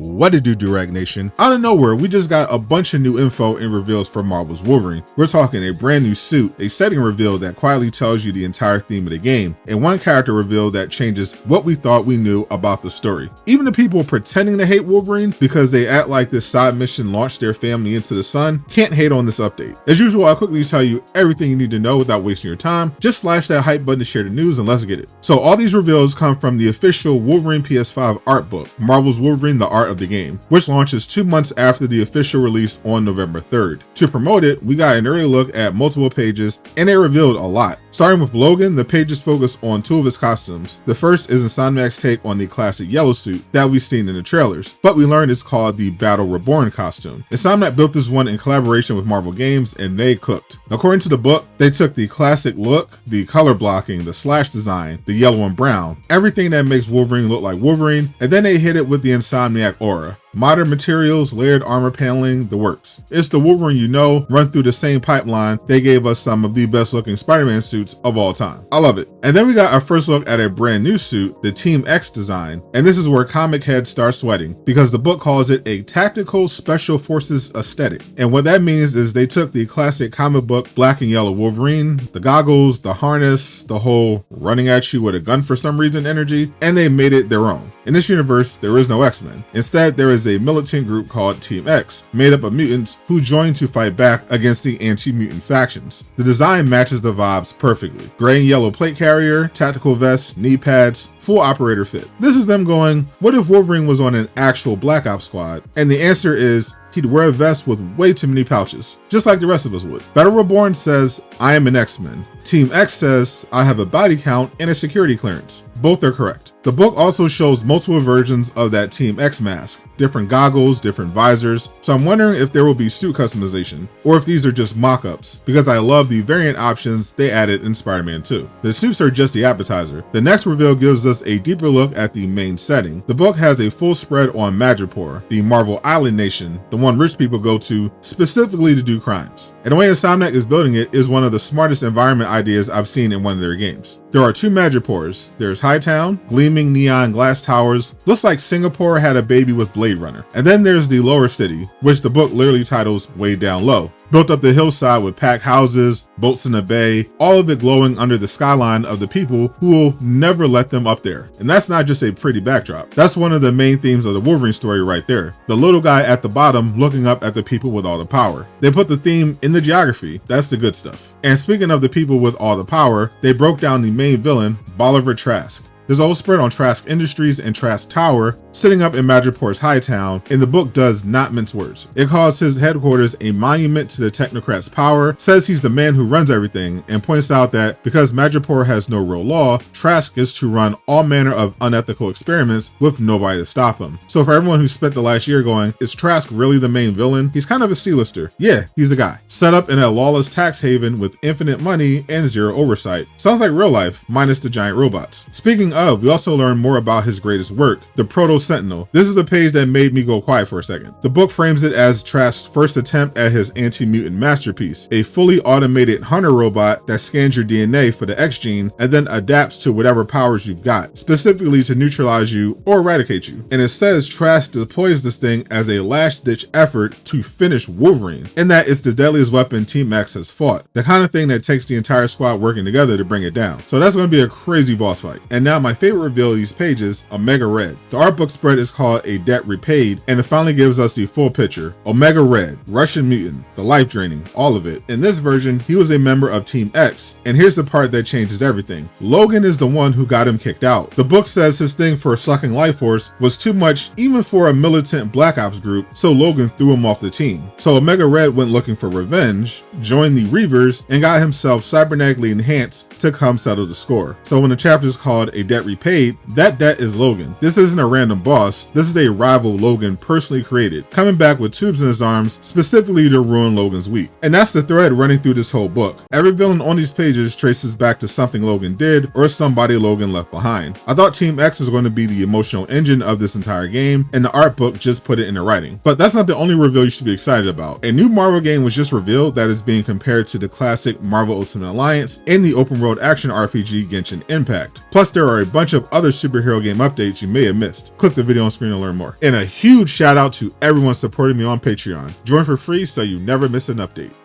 What to do, Direct Nation? Out of nowhere, we just got a bunch of new info and reveals from Marvel's Wolverine. We're talking a brand new suit, a setting reveal that quietly tells you the entire theme of the game, and one character reveal that changes what we thought we knew about the story. Even the people pretending to hate Wolverine because they act like this side mission launched their family into the sun can't hate on this update. As usual, I'll quickly tell you everything you need to know without wasting your time. Just slash that hype button to share the news and let's get it. So all these reveals come from the official Wolverine PS5 art book, Marvel's Wolverine: The Art of the Game, which launches 2 months after the official release on November 3rd. To promote it, we got an early look at multiple pages and they revealed a lot. Starting with Logan, the pages focus on 2 of his costumes. The first is Insomniac's take on the classic yellow suit that we've seen in the trailers, but we learned it's called the Battle Reborn costume. Insomniac built this one in collaboration with Marvel Games and they cooked. According to the book, they took the classic look, the color blocking, the slash design, the yellow and brown, everything that makes Wolverine look like Wolverine, and then they hit it with the Insomniac aura. Modern materials, layered armor paneling, the works. It's the Wolverine you know, run through the same pipeline. They gave us some of the best looking Spider-Man suits of all time. I love it. And then we got our first look at a brand new suit, the Team X design. And this is where comic heads start sweating because the book calls it a tactical special forces aesthetic. And what that means is they took the classic comic book black and yellow Wolverine, the goggles, the harness, the whole running at you with a gun for some reason energy, and they made it their own. In this universe, there is no X-Men. Instead, there is a militant group called Team X, made up of mutants who join to fight back against the anti-mutant factions. The design matches the vibes perfectly. Gray and yellow plate carrier, tactical vest, knee pads, full operator fit. This is them going, what if Wolverine was on an actual Black Ops squad? And the answer is, he'd wear a vest with way too many pouches, just like the rest of us would. Battle Reborn says, I am an X-Men. Team X says, I have a body count and a security clearance. Both are correct. The book also shows multiple versions of that Team X mask, different goggles, different visors, so I'm wondering if there will be suit customization, or if these are just mock-ups, because I love the variant options they added in Spider-Man 2. The suits are just the appetizer. The next reveal gives us a deeper look at the main setting. The book has a full spread on Madripoor, the Marvel Island nation, the one rich people go to specifically to do crimes. And the way Insomniac is building it is one of the smartest environment ideas I've seen in one of their games. There are 2 Madripoors. There's Hightown, gleaming neon glass towers, looks like Singapore had a baby with Blade Runner. And then there's the lower city, which the book literally titles Way Down Low. Built up the hillside with packed houses, boats in the bay, all of it glowing under the skyline of the people who will never let them up there. And that's not just a pretty backdrop. That's one of the main themes of the Wolverine story right there. The little guy at the bottom looking up at the people with all the power. They put the theme in the geography. That's the good stuff. And speaking of the people with all the power, they broke down the main villain, Bolivar Trask. There's a whole spread on Trask Industries and Trask Tower sitting up in Madripoor's Hightown, and the book does not mince words. It calls his headquarters a monument to the technocrats' power, says he's the man who runs everything, and points out that because Madripoor has no real law, Trask gets to run all manner of unethical experiments with nobody to stop him. So for everyone who spent the last year going, is Trask really the main villain? He's kind of a C-lister. Yeah, he's a guy. Set up in a lawless tax haven with infinite money and zero oversight. Sounds like real life, minus the giant robots. Speaking of, we also learn more about his greatest work, the Proto-Sentinel. This is the page that made me go quiet for a second. The book frames it as Trask's first attempt at his anti-mutant masterpiece, a fully automated hunter robot that scans your DNA for the X gene and then adapts to whatever powers you've got, specifically to neutralize you or eradicate you. And it says Trask deploys this thing as a last-ditch effort to finish Wolverine, and that it's the deadliest weapon Team X has fought, the kind of thing that takes the entire squad working together to bring it down. So that's going to be a crazy boss fight. And now my favorite reveal of these pages, Omega Red. The art book spread is called A Debt Repaid, and it finally gives us the full picture. Omega Red, Russian mutant, the life draining, all of it. In this version, he was a member of Team X, and here's the part that changes everything. Logan is the one who got him kicked out. The book says his thing for sucking life force was too much even for a militant Black Ops group, so Logan threw him off the team. So Omega Red went looking for revenge, joined the Reavers, and got himself cybernetically enhanced to come settle the score. So when the chapter is called A Debt Repaid, that debt is Logan. This isn't a random boss. This is a rival Logan personally created, coming back with tubes in his arms specifically to ruin Logan's week. And that's the thread running through this whole book. Every villain on these pages traces back to something Logan did or somebody Logan left behind. I thought Team X was going to be the emotional engine of this entire game, and the art book just put it in the writing. But that's not the only reveal you should be excited about. A new Marvel game was just revealed that is being compared to the classic Marvel Ultimate Alliance and the open world action RPG Genshin Impact. Plus there are are a bunch of other superhero game updates you may have missed. Click the video on screen to learn more. And a huge shout out to everyone supporting me on Patreon. Join for free so you never miss an update.